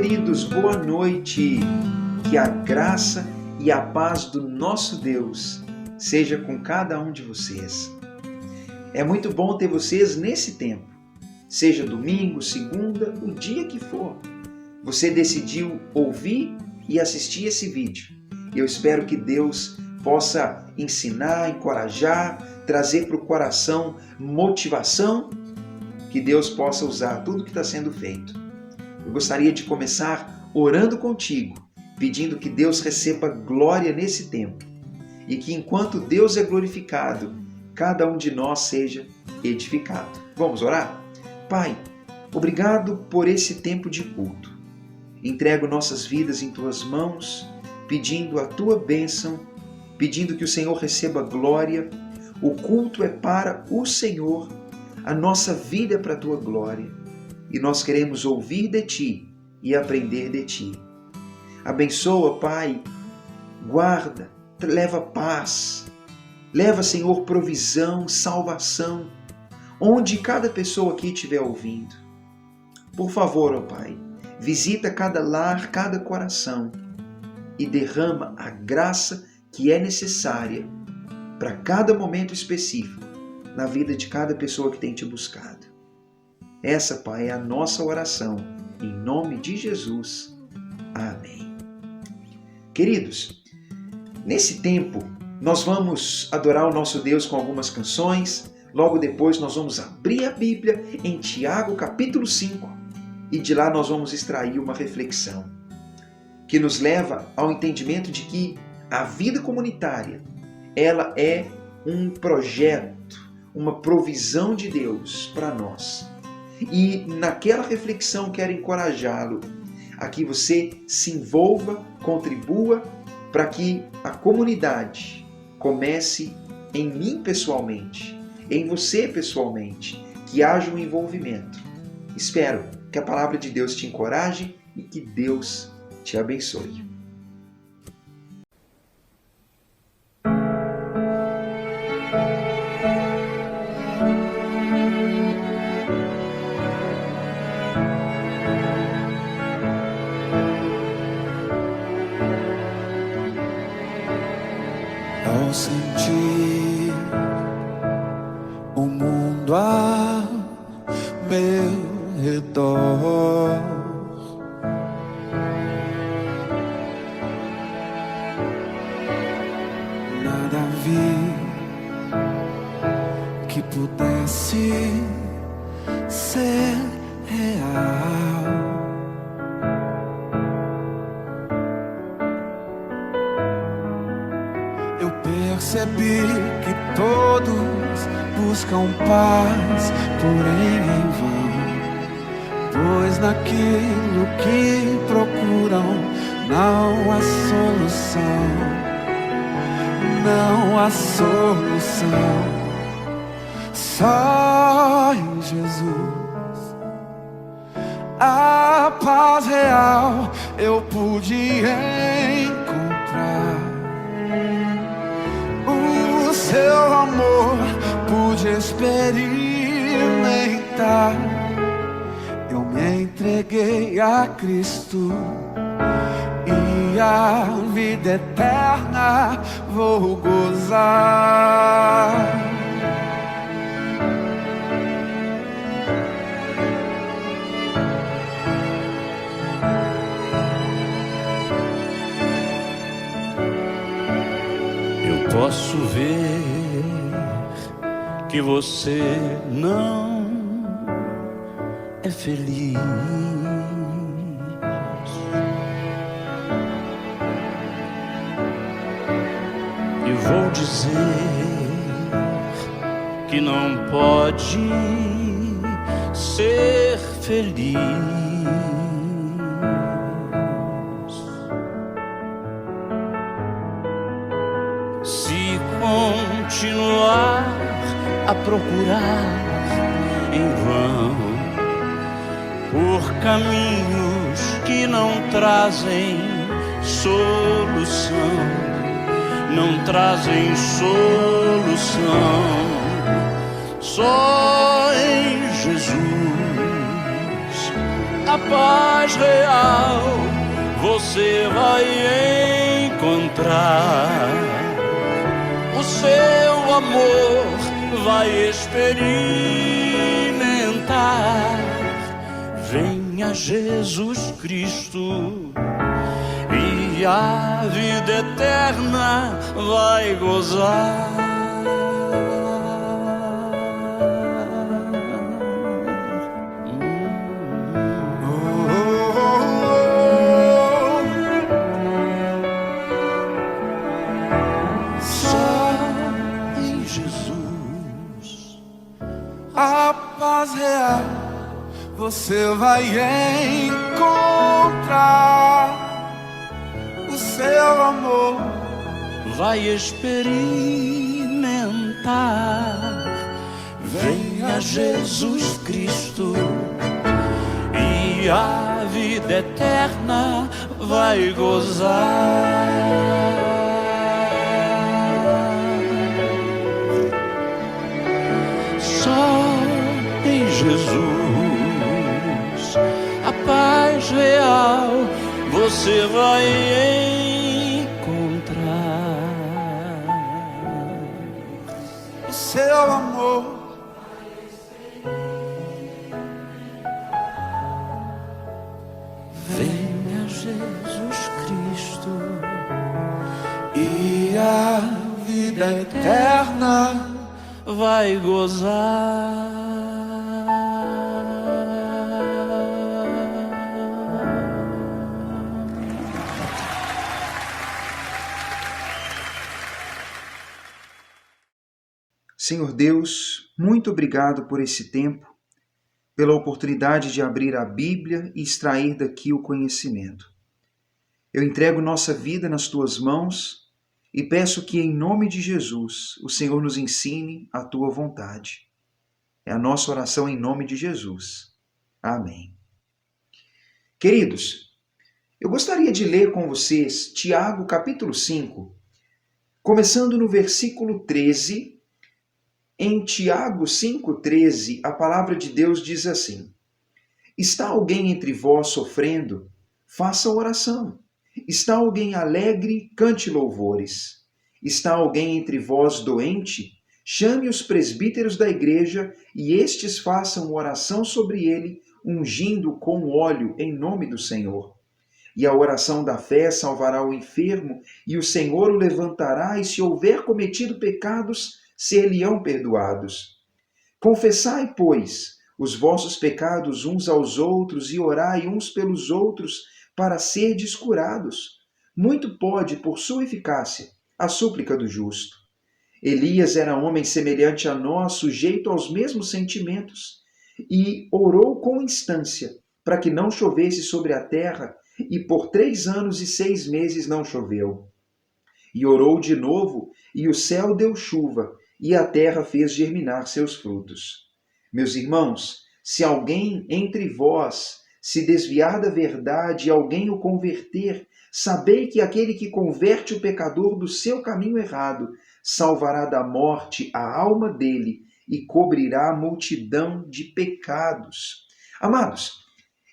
queridos, boa noite. Que a graça e a paz do nosso Deus seja com cada um de vocês. É muito bom ter vocês nesse tempo. Seja domingo, segunda, o dia que for. Você decidiu ouvir e assistir esse vídeo. Eu espero que Deus possa ensinar, encorajar, trazer para o coração motivação, que Deus possa usar tudo que está sendo feito. Eu gostaria de começar orando contigo, pedindo que Deus receba glória nesse tempo e que enquanto Deus é glorificado, cada um de nós seja edificado. Vamos orar? Pai, obrigado por esse tempo de culto. Entrego nossas vidas em Tuas mãos, pedindo a Tua bênção, pedindo que o Senhor receba glória. O culto é para o Senhor, a nossa vida é para a Tua glória. E nós queremos ouvir de Ti e aprender de Ti. Abençoa, Pai, guarda, leva paz, leva, Senhor, provisão, salvação, onde cada pessoa aqui estiver ouvindo. Por favor, ó Pai, visita cada lar, cada coração e derrama a graça que é necessária para cada momento específico na vida de cada pessoa que tem Te buscado. Essa, Pai, é a nossa oração, em nome de Jesus. Amém. Queridos, nesse tempo nós vamos adorar o nosso Deus com algumas canções, logo depois nós vamos abrir a Bíblia em Tiago capítulo 5 e de lá nós vamos extrair uma reflexão que nos leva ao entendimento de que a vida comunitária, ela é um projeto, uma provisão de Deus para nós. E naquela reflexão quero encorajá-lo a que você se envolva, contribua para que a comunidade comece em mim pessoalmente, em você pessoalmente, que haja um envolvimento. Espero que a palavra de Deus te encoraje e que Deus te abençoe. Ao sentir o mundo ao meu redor, nada vi que pudesse ser real. Eu percebi que todos buscam paz, porém em vão, pois naquilo que procuram não há solução, não há solução. Só em Jesus a paz real eu pude encontrar. O seu amor pude experimentar. Eu me entreguei a Cristo e a vida eterna vou gozar. Posso ver que você não é feliz e vou dizer que não pode ser feliz. Se continuar a procurar em vão por caminhos que não trazem solução, não trazem solução. Só em Jesus a paz real você vai encontrar. O seu amor vai experimentar. Venha Jesus Cristo e a vida eterna vai gozar. A paz real você vai encontrar. O seu amor vai experimentar. Venha Jesus Cristo e a vida eterna vai gozar. Jesus, a paz real você vai encontrar. O seu amor venha Jesus Cristo e a vida eterna vai gozar. Senhor Deus, muito obrigado por esse tempo, pela oportunidade de abrir a Bíblia e extrair daqui o conhecimento. Eu entrego nossa vida nas Tuas mãos e peço que, em nome de Jesus, o Senhor nos ensine a Tua vontade. É a nossa oração em nome de Jesus. Amém. Queridos, eu gostaria de ler com vocês Tiago capítulo 5, começando no versículo 13. Em Tiago 5,13, a palavra de Deus diz assim: Está alguém entre vós sofrendo? Faça oração. Está alguém alegre? Cante louvores. Está alguém entre vós doente? Chame os presbíteros da igreja e estes façam oração sobre ele, ungindo com óleo em nome do Senhor. E a oração da fé salvará o enfermo, e o Senhor o levantará, e se houver cometido pecados, ser-lhe-ão perdoados. Confessai, pois, os vossos pecados uns aos outros e orai uns pelos outros para serdes curados. Muito pode, por sua eficácia, a súplica do justo. Elias era homem semelhante a nós, sujeito aos mesmos sentimentos, e orou com instância para que não chovesse sobre a terra, e por 3 anos e 6 meses não choveu. E orou de novo, e o céu deu chuva, e a terra fez germinar seus frutos. Meus irmãos, se alguém entre vós se desviar da verdade e alguém o converter, sabei que aquele que converte o pecador do seu caminho errado salvará da morte a alma dele e cobrirá a multidão de pecados. Amados,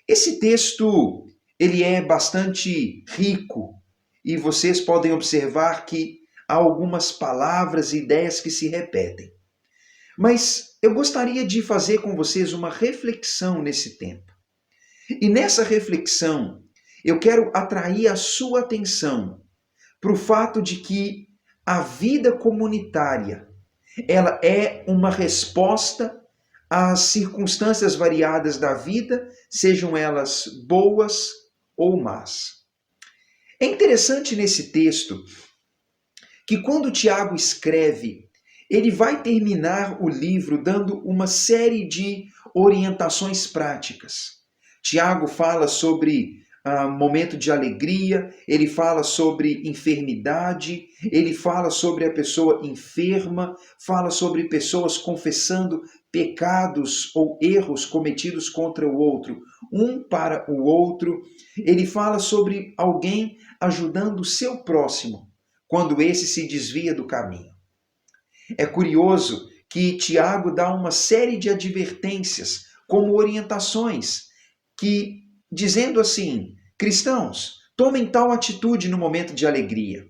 esse texto ele é bastante rico e vocês podem observar que há algumas palavras e ideias que se repetem. Mas eu gostaria de fazer com vocês uma reflexão nesse tempo. E nessa reflexão, eu quero atrair a sua atenção para o fato de que a vida comunitária, ela é uma resposta às circunstâncias variadas da vida, sejam elas boas ou más. É interessante nesse texto que quando Tiago escreve, ele vai terminar o livro dando uma série de orientações práticas. Tiago fala sobre momento de alegria, ele fala sobre enfermidade, ele fala sobre a pessoa enferma, fala sobre pessoas confessando pecados ou erros cometidos contra o outro, um para o outro. Ele fala sobre alguém ajudando o seu próximo quando esse se desvia do caminho. É curioso que Tiago dá uma série de advertências como orientações que dizendo assim: cristãos, tomem tal atitude no momento de alegria,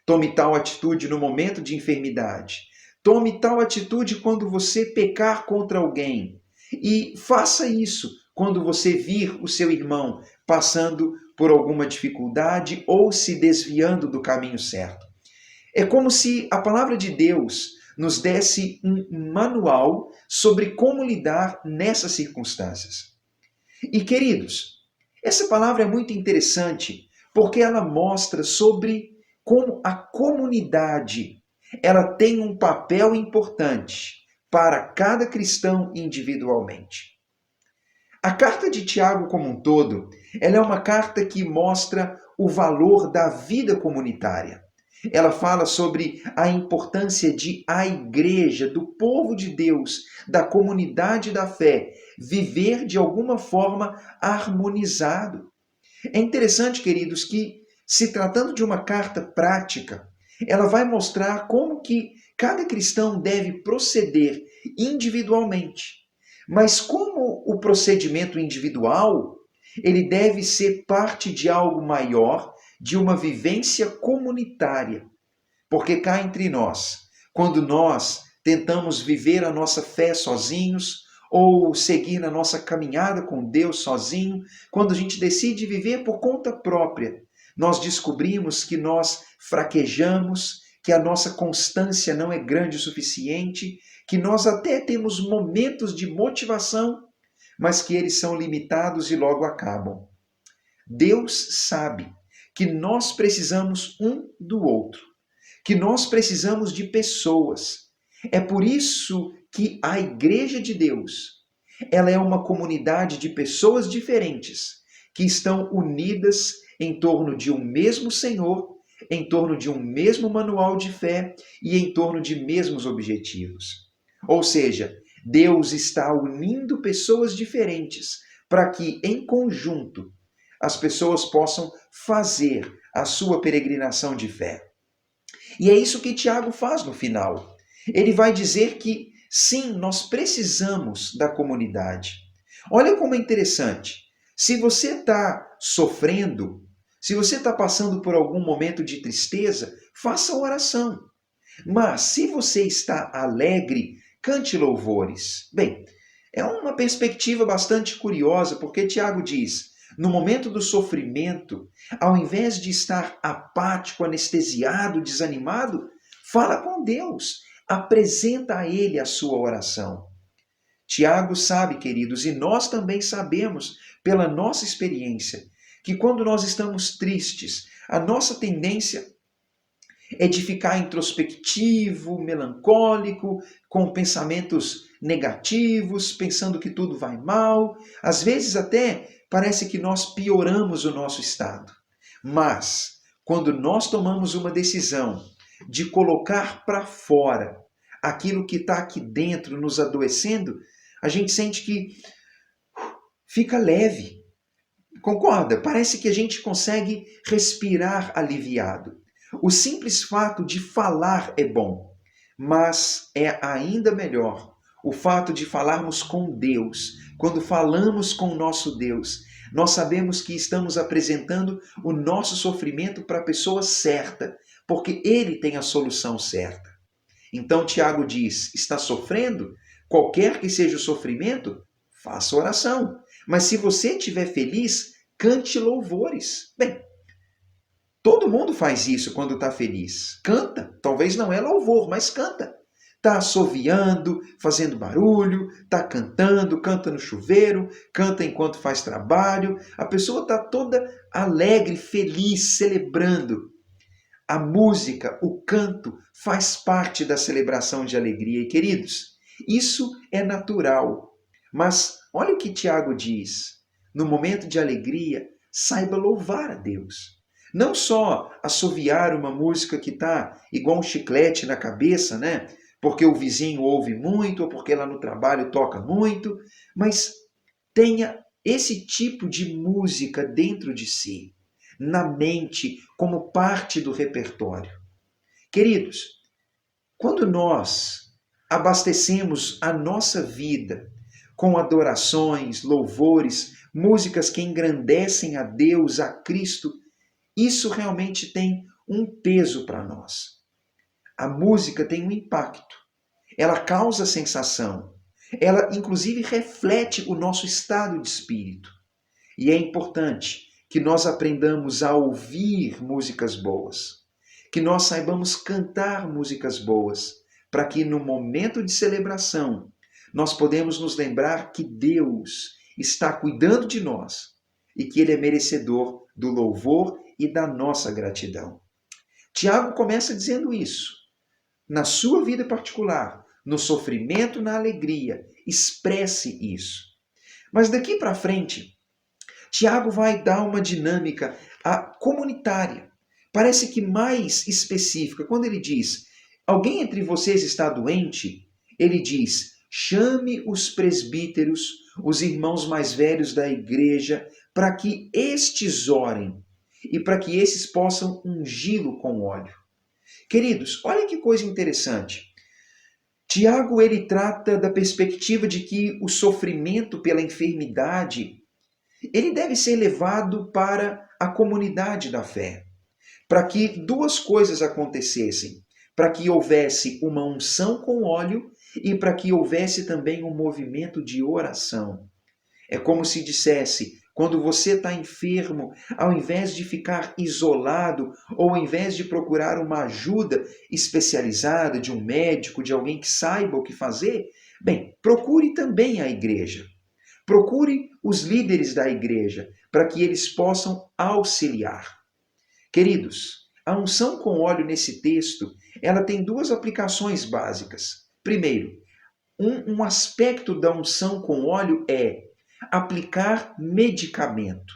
tome tal atitude no momento de enfermidade, tome tal atitude quando você pecar contra alguém, e faça isso quando você vir o seu irmão passando por alguma dificuldade ou se desviando do caminho certo. É como se a palavra de Deus nos desse um manual sobre como lidar nessas circunstâncias. E queridos, essa palavra é muito interessante porque ela mostra sobre como a comunidade ela tem um papel importante para cada cristão individualmente. A carta de Tiago como um todo, ela é uma carta que mostra o valor da vida comunitária. Ela fala sobre a importância de a igreja, do povo de Deus, da comunidade da fé, viver de alguma forma harmonizado. É interessante, queridos, que se tratando de uma carta prática, ela vai mostrar como que cada cristão deve proceder individualmente. Mas como o procedimento individual, ele deve ser parte de algo maior, de uma vivência comunitária. Porque cá entre nós, quando nós tentamos viver a nossa fé sozinhos, ou seguir na nossa caminhada com Deus sozinho, quando a gente decide viver por conta própria, nós descobrimos que nós fraquejamos, que a nossa constância não é grande o suficiente, que nós até temos momentos de motivação, mas que eles são limitados e logo acabam. Deus sabe que nós precisamos um do outro, que nós precisamos de pessoas. É por isso que a Igreja de Deus, ela é uma comunidade de pessoas diferentes, que estão unidas em torno de um mesmo Senhor, em torno de um mesmo manual de fé e em torno de mesmos objetivos. Ou seja, Deus está unindo pessoas diferentes para que, em conjunto, as pessoas possam fazer a sua peregrinação de fé. E é isso que Tiago faz no final. Ele vai dizer que, sim, nós precisamos da comunidade. Olha como é interessante. Se você está sofrendo, se você está passando por algum momento de tristeza, faça oração. Mas se você está alegre, cante louvores. Bem, é uma perspectiva bastante curiosa, porque Tiago diz, no momento do sofrimento, ao invés de estar apático, anestesiado, desanimado, fala com Deus, apresenta a Ele a sua oração. Tiago sabe, queridos, e nós também sabemos, pela nossa experiência, que quando nós estamos tristes, a nossa tendência é de ficar introspectivo, melancólico, com pensamentos negativos, pensando que tudo vai mal. Às vezes até parece que nós pioramos o nosso estado. Mas, quando nós tomamos uma decisão de colocar para fora aquilo que está aqui dentro nos adoecendo, a gente sente que fica leve. Concorda? Parece que a gente consegue respirar aliviado. O simples fato de falar é bom, mas é ainda melhor o fato de falarmos com Deus. Quando falamos com o nosso Deus, nós sabemos que estamos apresentando o nosso sofrimento para a pessoa certa, porque Ele tem a solução certa. Então Tiago diz, está sofrendo? Qualquer que seja o sofrimento, faça oração. Mas se você estiver feliz, cante louvores. Bem, todo mundo faz isso quando está feliz. Canta. Talvez não é louvor, mas canta. Está assoviando, fazendo barulho, está cantando, canta no chuveiro, canta enquanto faz trabalho. A pessoa está toda alegre, feliz, celebrando. A música, o canto, faz parte da celebração de alegria. E, queridos, isso é natural. Mas olha o que Tiago diz. No momento de alegria, saiba louvar a Deus. Não só assoviar uma música que está igual um chiclete na cabeça, né? Porque o vizinho ouve muito ou porque lá no trabalho toca muito, mas tenha esse tipo de música dentro de si, na mente, como parte do repertório. Queridos, quando nós abastecemos a nossa vida com adorações, louvores, músicas que engrandecem a Deus, a Cristo, isso realmente tem um peso para nós. A música tem um impacto, ela causa sensação, ela inclusive reflete o nosso estado de espírito. E é importante que nós aprendamos a ouvir músicas boas, que nós saibamos cantar músicas boas, para que no momento de celebração nós podemos nos lembrar que Deus está cuidando de nós e que Ele é merecedor do louvor e da nossa gratidão. Tiago começa dizendo isso. Na sua vida particular, no sofrimento, na alegria, expresse isso. Mas daqui para frente, Tiago vai dar uma dinâmica comunitária. Parece que mais específica. Quando ele diz, alguém entre vocês está doente? Ele diz, chame os presbíteros, os irmãos mais velhos da igreja, para que estes orem e para que esses possam ungí-lo com óleo. Queridos, olha que coisa interessante. Tiago, ele trata da perspectiva de que o sofrimento pela enfermidade, ele deve ser levado para a comunidade da fé, para que duas coisas acontecessem, para que houvesse uma unção com óleo e para que houvesse também um movimento de oração. É como se dissesse, quando você está enfermo, ao invés de ficar isolado ou ao invés de procurar uma ajuda especializada de um médico, de alguém que saiba o que fazer, bem, procure também a igreja. Procure os líderes da igreja para que eles possam auxiliar. Queridos, a unção com óleo nesse texto, ela tem duas aplicações básicas. Primeiro, um aspecto da unção com óleo é aplicar medicamento.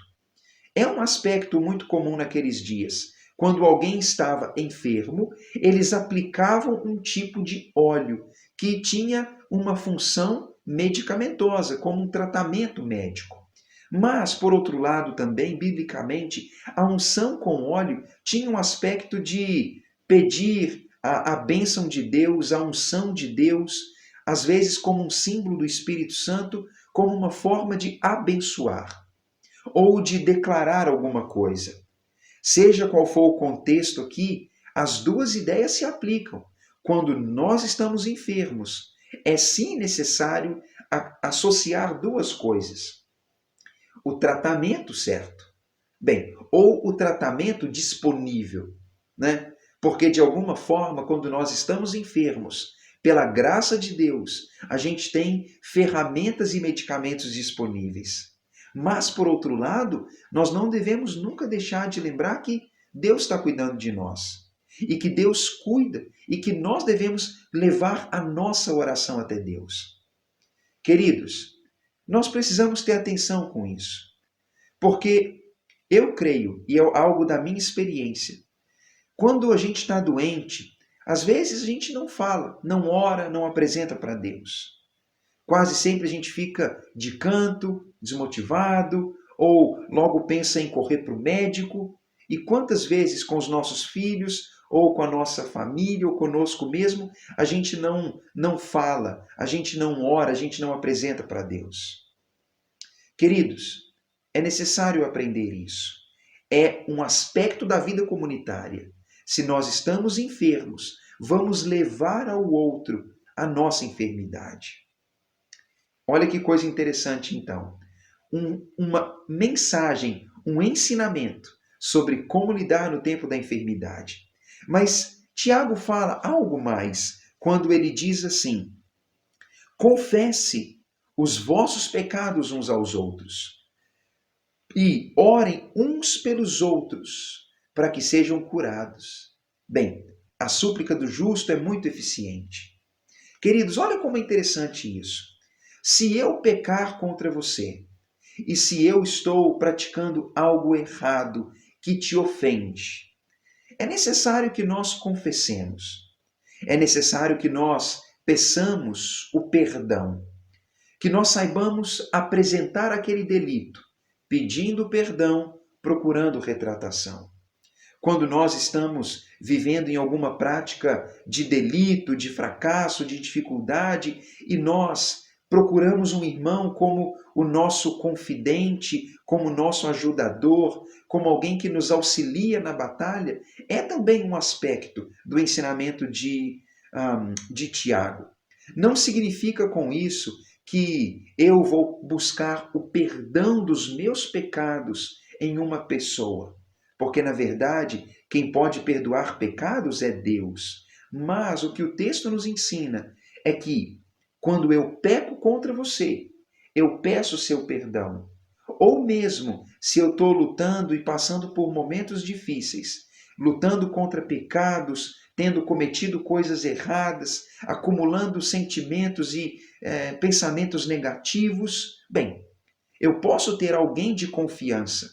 É um aspecto muito comum naqueles dias. Quando alguém estava enfermo, eles aplicavam um tipo de óleo que tinha uma função medicamentosa, como um tratamento médico. Mas, por outro lado, também, biblicamente, a unção com óleo tinha um aspecto de pedir a bênção de Deus, a unção de Deus, às vezes como um símbolo do Espírito Santo, como uma forma de abençoar ou de declarar alguma coisa. Seja qual for o contexto aqui, as duas ideias se aplicam. Quando nós estamos enfermos, é sim necessário associar duas coisas. O tratamento certo, bem, ou o tratamento disponível, né? Porque de alguma forma, quando nós estamos enfermos, pela graça de Deus, a gente tem ferramentas e medicamentos disponíveis. Mas, por outro lado, nós não devemos nunca deixar de lembrar que Deus está cuidando de nós. E que Deus cuida e que nós devemos levar a nossa oração até Deus. Queridos, nós precisamos ter atenção com isso. Porque eu creio, e é algo da minha experiência, quando a gente está doente, às vezes a gente não fala, não ora, não apresenta para Deus. Quase sempre a gente fica de canto, desmotivado, ou logo pensa em correr para o médico. E quantas vezes com os nossos filhos, ou com a nossa família, ou conosco mesmo, a gente não fala, a gente não ora, a gente não apresenta para Deus. Queridos, é necessário aprender isso. É um aspecto da vida comunitária. Se nós estamos enfermos, vamos levar ao outro a nossa enfermidade. Olha que coisa interessante, então. Uma mensagem, um ensinamento sobre como lidar no tempo da enfermidade. Mas Tiago fala algo mais quando ele diz assim: confesse os vossos pecados uns aos outros e orem uns pelos outros para que sejam curados. Bem, a súplica do justo é muito eficiente. Queridos, olha como é interessante isso. Se eu pecar contra você, e se eu estou praticando algo errado que te ofende, é necessário que nós confessemos. É necessário que nós peçamos o perdão. Que nós saibamos apresentar aquele delito, pedindo perdão, procurando retratação. Quando nós estamos vivendo em alguma prática de delito, de fracasso, de dificuldade, e nós procuramos um irmão como o nosso confidente, como o nosso ajudador, como alguém que nos auxilia na batalha, é também um aspecto do ensinamento de Tiago. Não significa com isso que eu vou buscar o perdão dos meus pecados em uma pessoa, porque na verdade quem pode perdoar pecados é Deus. Mas o que o texto nos ensina é que quando eu peco contra você, eu peço seu perdão. Ou mesmo se eu estou lutando e passando por momentos difíceis, lutando contra pecados, tendo cometido coisas erradas, acumulando sentimentos e pensamentos negativos, bem, eu posso ter alguém de confiança,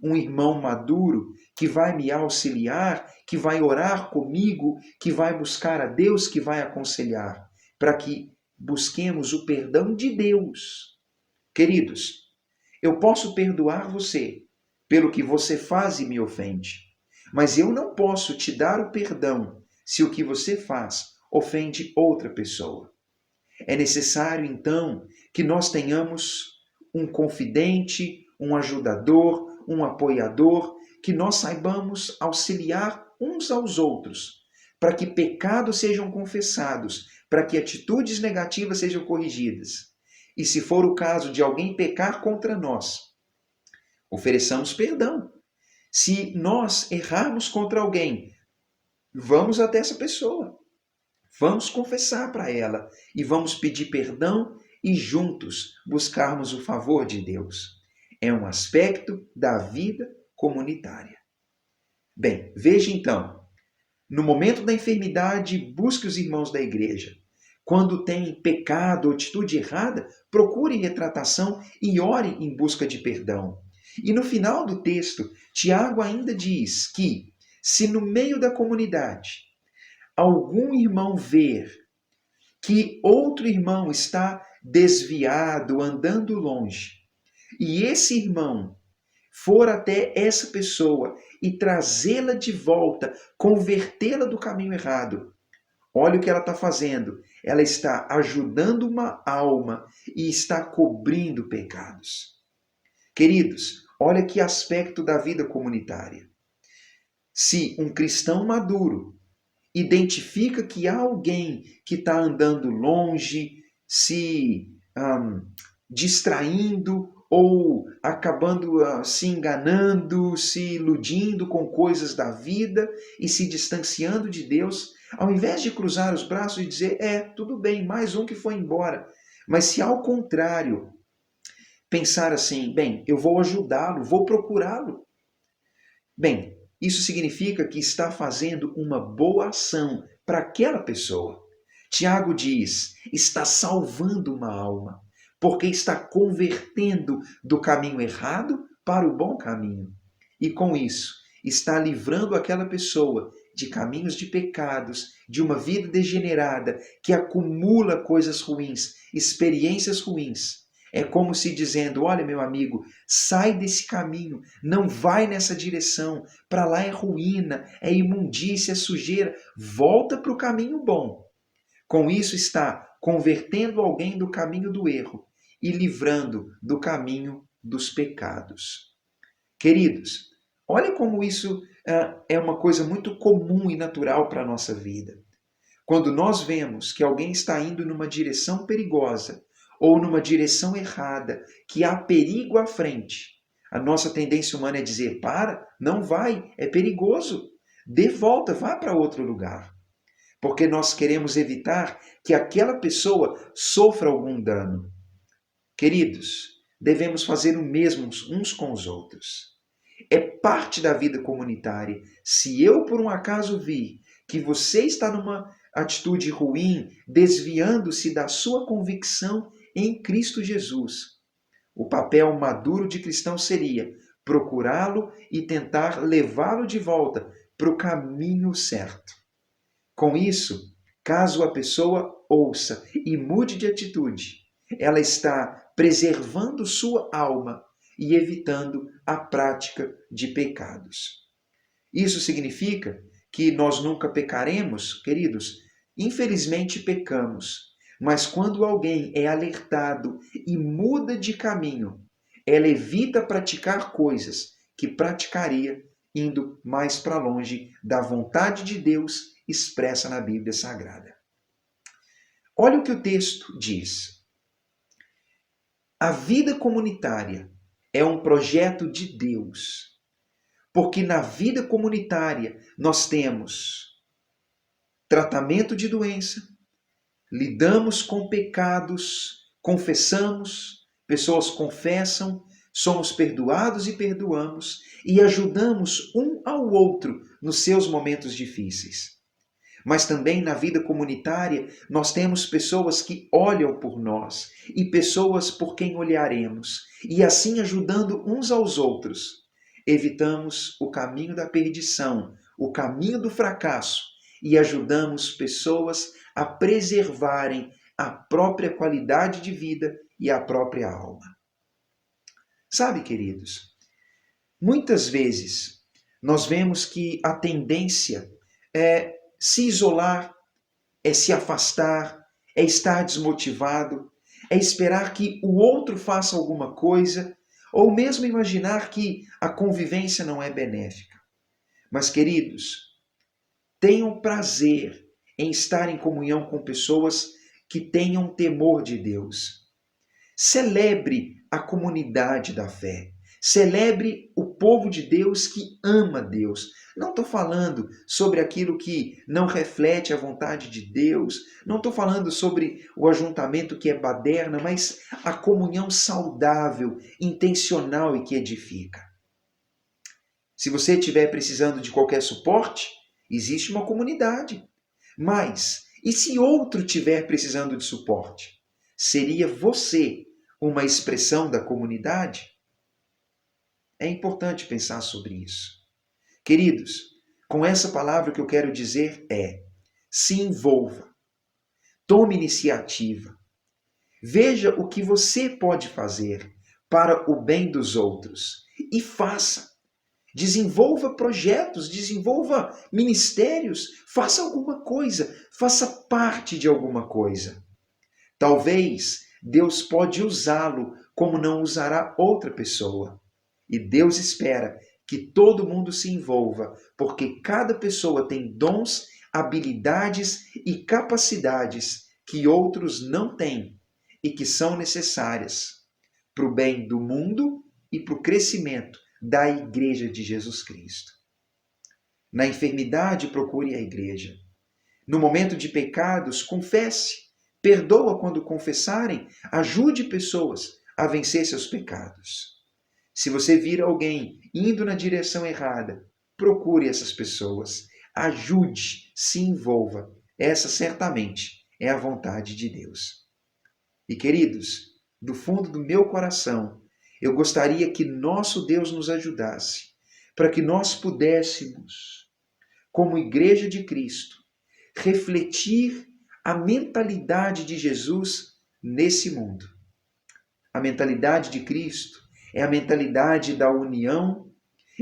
um irmão maduro que vai me auxiliar, que vai orar comigo, que vai buscar a Deus, que vai aconselhar, para que busquemos o perdão de Deus. Queridos, eu posso perdoar você pelo que você faz e me ofende, mas eu não posso te dar o perdão se o que você faz ofende outra pessoa. É necessário, então, que nós tenhamos um confidente, um ajudador, um apoiador, que nós saibamos auxiliar uns aos outros, para que pecados sejam confessados, para que atitudes negativas sejam corrigidas. E se for o caso de alguém pecar contra nós, ofereçamos perdão. Se nós errarmos contra alguém, vamos até essa pessoa, vamos confessar para ela e vamos pedir perdão e juntos buscarmos o favor de Deus. É um aspecto da vida comunitária. Bem, veja então, no momento da enfermidade, busque os irmãos da igreja. Quando tem pecado ou atitude errada, procure retratação e ore em busca de perdão. E no final do texto, Tiago ainda diz que, se no meio da comunidade algum irmão ver que outro irmão está desviado, andando longe, e esse irmão for até essa pessoa e trazê-la de volta, convertê-la do caminho errado, olha o que ela está fazendo. Ela está ajudando uma alma e está cobrindo pecados. Queridos, olha que aspecto da vida comunitária. Se um cristão maduro identifica que há alguém que está andando longe, se distraindo ou acabando se enganando, se iludindo com coisas da vida e se distanciando de Deus, ao invés de cruzar os braços e dizer, tudo bem, mais um que foi embora, mas se ao contrário, pensar assim, bem, eu vou ajudá-lo, vou procurá-lo. Bem, isso significa que está fazendo uma boa ação para aquela pessoa. Tiago diz, está salvando uma alma, porque está convertendo do caminho errado para o bom caminho. E com isso, está livrando aquela pessoa de caminhos de pecados, de uma vida degenerada que acumula coisas ruins, experiências ruins. É como se dizendo, olha meu amigo, sai desse caminho, não vai nessa direção, para lá é ruína, é imundícia, é sujeira, volta para o caminho bom. Com isso está convertendo alguém do caminho do erro e livrando do caminho dos pecados. Queridos, olha como isso é uma coisa muito comum e natural para a nossa vida. Quando nós vemos que alguém está indo numa direção perigosa ou numa direção errada, que há perigo à frente, a nossa tendência humana é dizer, não vai, é perigoso, dê volta, vá para outro lugar. Porque nós queremos evitar que aquela pessoa sofra algum dano. Queridos, devemos fazer o mesmo uns com os outros. É parte da vida comunitária. Se eu, por um acaso, vi que você está numa atitude ruim, desviando-se da sua convicção em Cristo Jesus, o papel maduro de cristão seria procurá-lo e tentar levá-lo de volta para o caminho certo. Com isso, caso a pessoa ouça e mude de atitude, ela está preservando sua alma e evitando a prática de pecados. Isso significa que nós nunca pecaremos, queridos? Infelizmente pecamos, Mas quando alguém é alertado e muda de caminho, ela evita praticar coisas que praticaria indo mais para longe da vontade de Deus expressa na Bíblia Sagrada. Olha o que o texto diz. A vida comunitária é um projeto de Deus, porque na vida comunitária nós temos tratamento de doença, lidamos com pecados, confessamos, pessoas confessam, somos perdoados e perdoamos e ajudamos um ao outro nos seus momentos difíceis. Mas também na vida comunitária nós temos pessoas que olham por nós e pessoas por quem olharemos. E assim, ajudando uns aos outros, evitamos o caminho da perdição, o caminho do fracasso e ajudamos pessoas a preservarem a própria qualidade de vida e a própria alma. Sabe, queridos, muitas vezes nós vemos que a tendência é se isolar, é se afastar, é estar desmotivado, é esperar que o outro faça alguma coisa, ou mesmo imaginar que a convivência não é benéfica. Mas, queridos, tenham prazer em estar em comunhão com pessoas que tenham temor de Deus. Celebre a comunidade da fé. Celebre o povo de Deus que ama Deus. Não estou falando sobre aquilo que não reflete a vontade de Deus. Não estou falando sobre o ajuntamento que é baderna, mas a comunhão saudável, intencional e que edifica. Se você estiver precisando de qualquer suporte, existe uma comunidade. Mas, e se outro estiver precisando de suporte? Seria você uma expressão da comunidade? É importante pensar sobre isso. Queridos, com essa palavra o que eu quero dizer é: se envolva, tome iniciativa, veja o que você pode fazer para o bem dos outros e faça. Desenvolva projetos, desenvolva ministérios, faça alguma coisa, faça parte de alguma coisa. Talvez Deus pode usá-lo como não usará outra pessoa. E Deus espera que todo mundo se envolva, porque cada pessoa tem dons, habilidades e capacidades que outros não têm e que são necessárias para o bem do mundo e para o crescimento da Igreja de Jesus Cristo. Na enfermidade, procure a igreja. No momento de pecados, confesse. Perdoa quando confessarem. Ajude pessoas a vencer seus pecados. Se você vir alguém indo na direção errada, procure essas pessoas. Ajude, se envolva. Essa certamente é a vontade de Deus. E queridos, do fundo do meu coração, eu gostaria que nosso Deus nos ajudasse, para que nós pudéssemos, como Igreja de Cristo, refletir a mentalidade de Jesus nesse mundo. A mentalidade de Cristo é a mentalidade da união,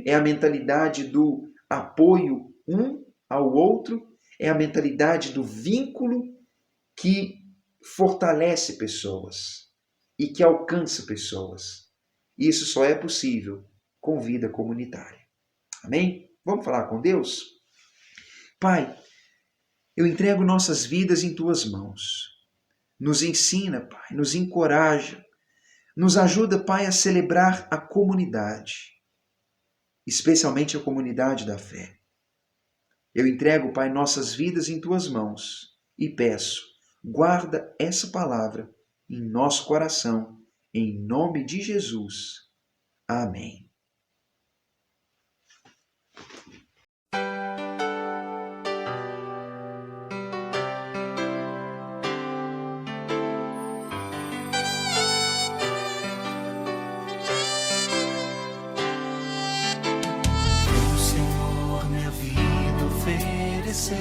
é a mentalidade do apoio um ao outro, é a mentalidade do vínculo que fortalece pessoas e que alcança pessoas. Isso só é possível com vida comunitária. Amém? Vamos falar com Deus? Pai, eu entrego nossas vidas em Tuas mãos. Nos ensina, Pai, nos encoraja, nos ajuda, Pai, a celebrar a comunidade, especialmente a comunidade da fé. Eu entrego, Pai, nossas vidas em Tuas mãos e peço, guarda essa palavra em nosso coração, em nome de Jesus. Amém. O Senhor minha vida oferecer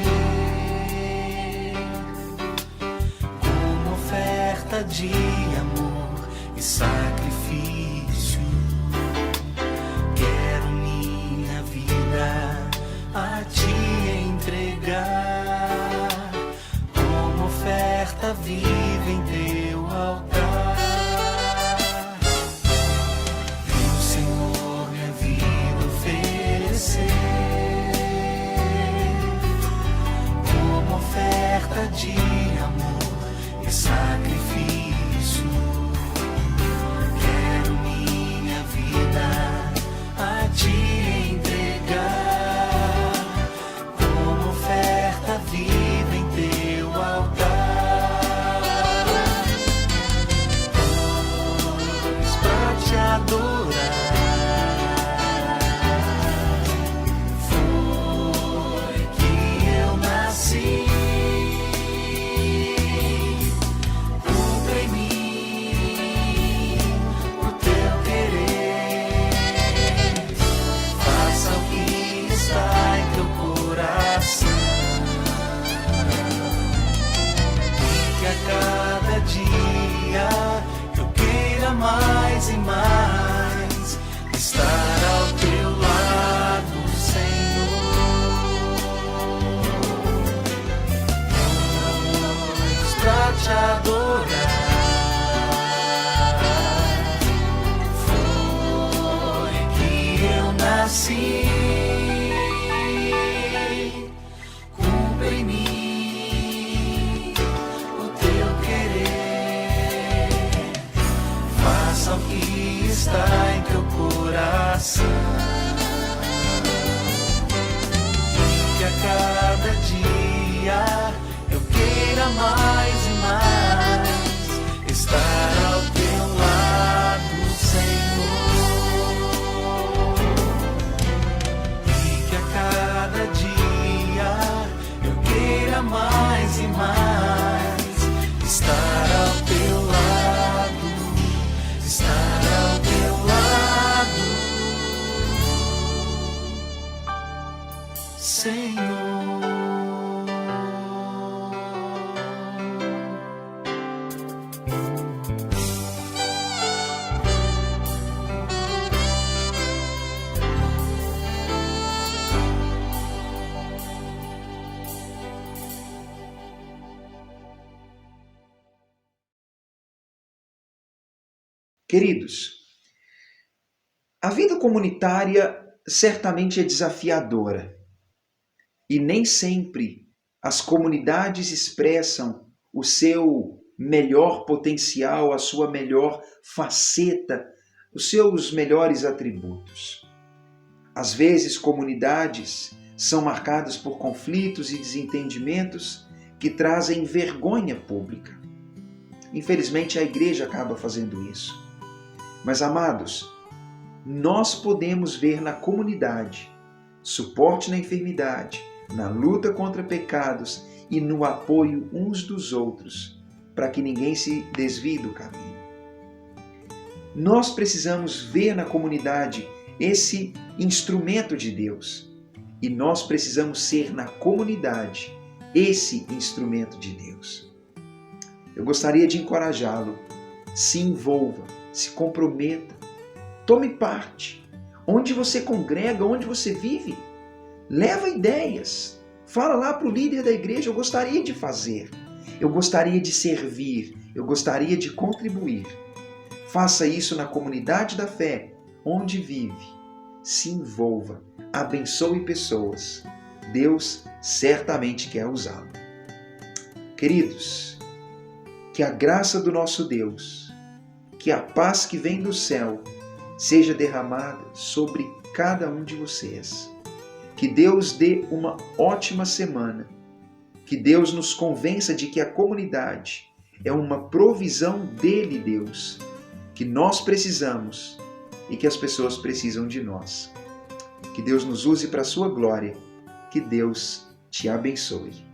como oferta de amor e sacrifício. Quero minha vida a Te entregar como oferta viva Quero minha vida a te entregar, como oferta viva em teu altar. Pois pra te adorar foi que eu nasci. Cumpre em mim o teu querer, faça o que está em teu coração, e que a cada dia eu queira mais e mais estar ao teu lado, Senhor. Pois pra te adorar foi que eu nasci. Cumpre em mim o teu querer, faça o que está em teu coração, e que a cada dia eu queira mais e mais estar ao teu lado, Senhor. E que a cada dia eu queira mais e mais estar ao teu lado, estar ao teu lado, Senhor. Queridos, a vida comunitária certamente é desafiadora e nem sempre as comunidades expressam o seu melhor potencial, a sua melhor faceta, os seus melhores atributos. Às vezes, comunidades são marcadas por conflitos e desentendimentos que trazem vergonha pública. Infelizmente, a igreja acaba fazendo isso. Mas, amados, nós podemos ver na comunidade suporte na enfermidade, na luta contra pecados e no apoio uns dos outros, para que ninguém se desvie do caminho. Nós precisamos ver na comunidade esse instrumento de Deus, e nós precisamos ser na comunidade esse instrumento de Deus. Eu gostaria de encorajá-lo, se envolva, se comprometa, tome parte. Onde você congrega, onde você vive, leva ideias. Fala lá para o líder da igreja, eu gostaria de fazer, eu gostaria de servir, eu gostaria de contribuir. Faça isso na comunidade da fé, onde vive. Se envolva, abençoe pessoas. Deus certamente quer usá-lo. Queridos, que a graça do nosso Deus, que a paz que vem do céu seja derramada sobre cada um de vocês. Que Deus dê uma ótima semana. Que Deus nos convença de que a comunidade é uma provisão dele, Deus, que nós precisamos e que as pessoas precisam de nós. Que Deus nos use para a sua glória. Que Deus te abençoe.